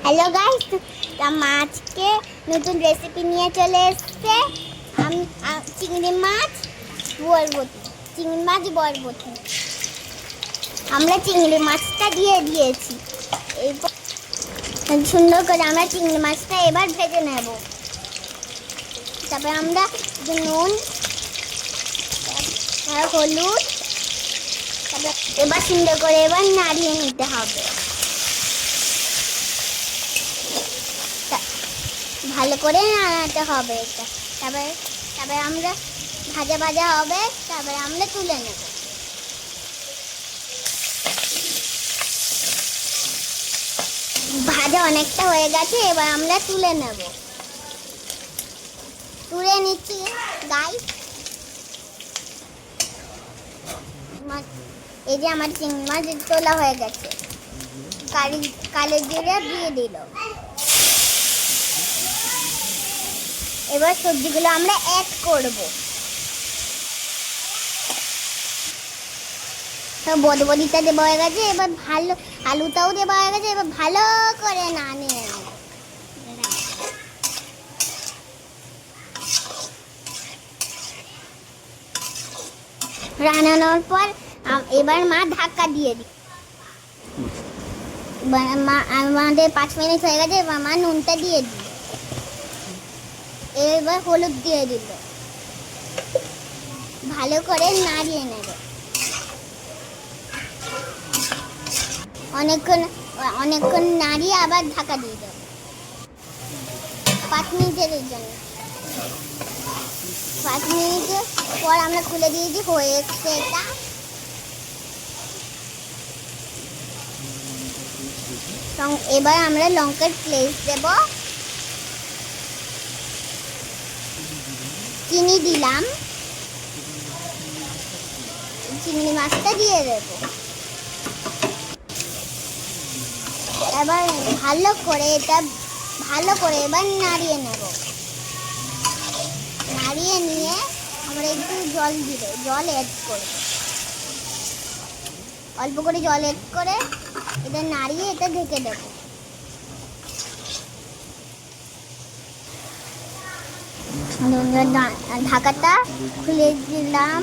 Hello guys, মা আজকে নতুন রেসিপি নিয়ে চলে এসেছে। আমি চিংড়ি মাছ বরবটি আমরা চিংড়ি মাছটা দিয়ে দিয়েছি। এরপর সুন্দর করে আমরা চিংড়ি মাছটা এবার ভেজে নেব। তারপর আমরা নুন, হলুদ, তারপর এবার সুন্দর করে এবার নাড়িয়ে নিতে হবে। ভালো করে নাড়াতে হবে এটা। তারপরে আমরা ভাজা হবে। তারপরে আমরা তুলে নেব। ভাজা অনেকটা হয়ে গেছে, এবার আমরা তুলে নেব। তুলে নিচ্ছি গাইস। এই যে আমার চিংড়ি মাছ তোলা হয়ে গেছে। কালো জিরে দিয়ে দিল। এবার সবজিগুলো আমরা অ্যাড করব। বটবটিটা দেওয়া হয়ে গেছে, এবার ভালো আলুটাও দেওয়া হয়ে গেছে। এবার ভালো করে নাড়িয়ে নেব। রান্নানোর পর এবার মা ঢাকা দিয়ে দিই। আমাদের 5 মিনিট হয়ে গেছে। এবার মা নুনটা দিয়ে দিই। এবার হলুদ দিয়ে দিল। ভালো করে নাড়িয়ে নেব। অনেকক্ষণ নাড়িয়ে আবার ঢাকা দিয়ে দেব 5 মিনিটের জন্য। 5 মিনিট পর আমরা খুলে দিয়েছি, হয়েছে এটা। এবার আমরা লঙ্কার পেস্ট দেব, চিনি দিলাম, চিংড়ি মাছটা দিয়ে দেব। এবার ভালো করে এবার নাড়িয়ে নেব। নাড়িয়ে নিয়ে আমরা একটু জল অ্যাড করব। অল্প করে জল অ্যাড করে এটা নাড়িয়ে এটা ঢেকে দেব। ঢাকাটা খুলে দিলাম।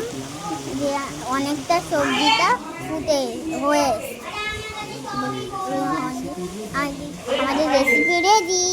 যে অনেকটা সবজিটা হয়ে আমাদের রেসিপি রেডি।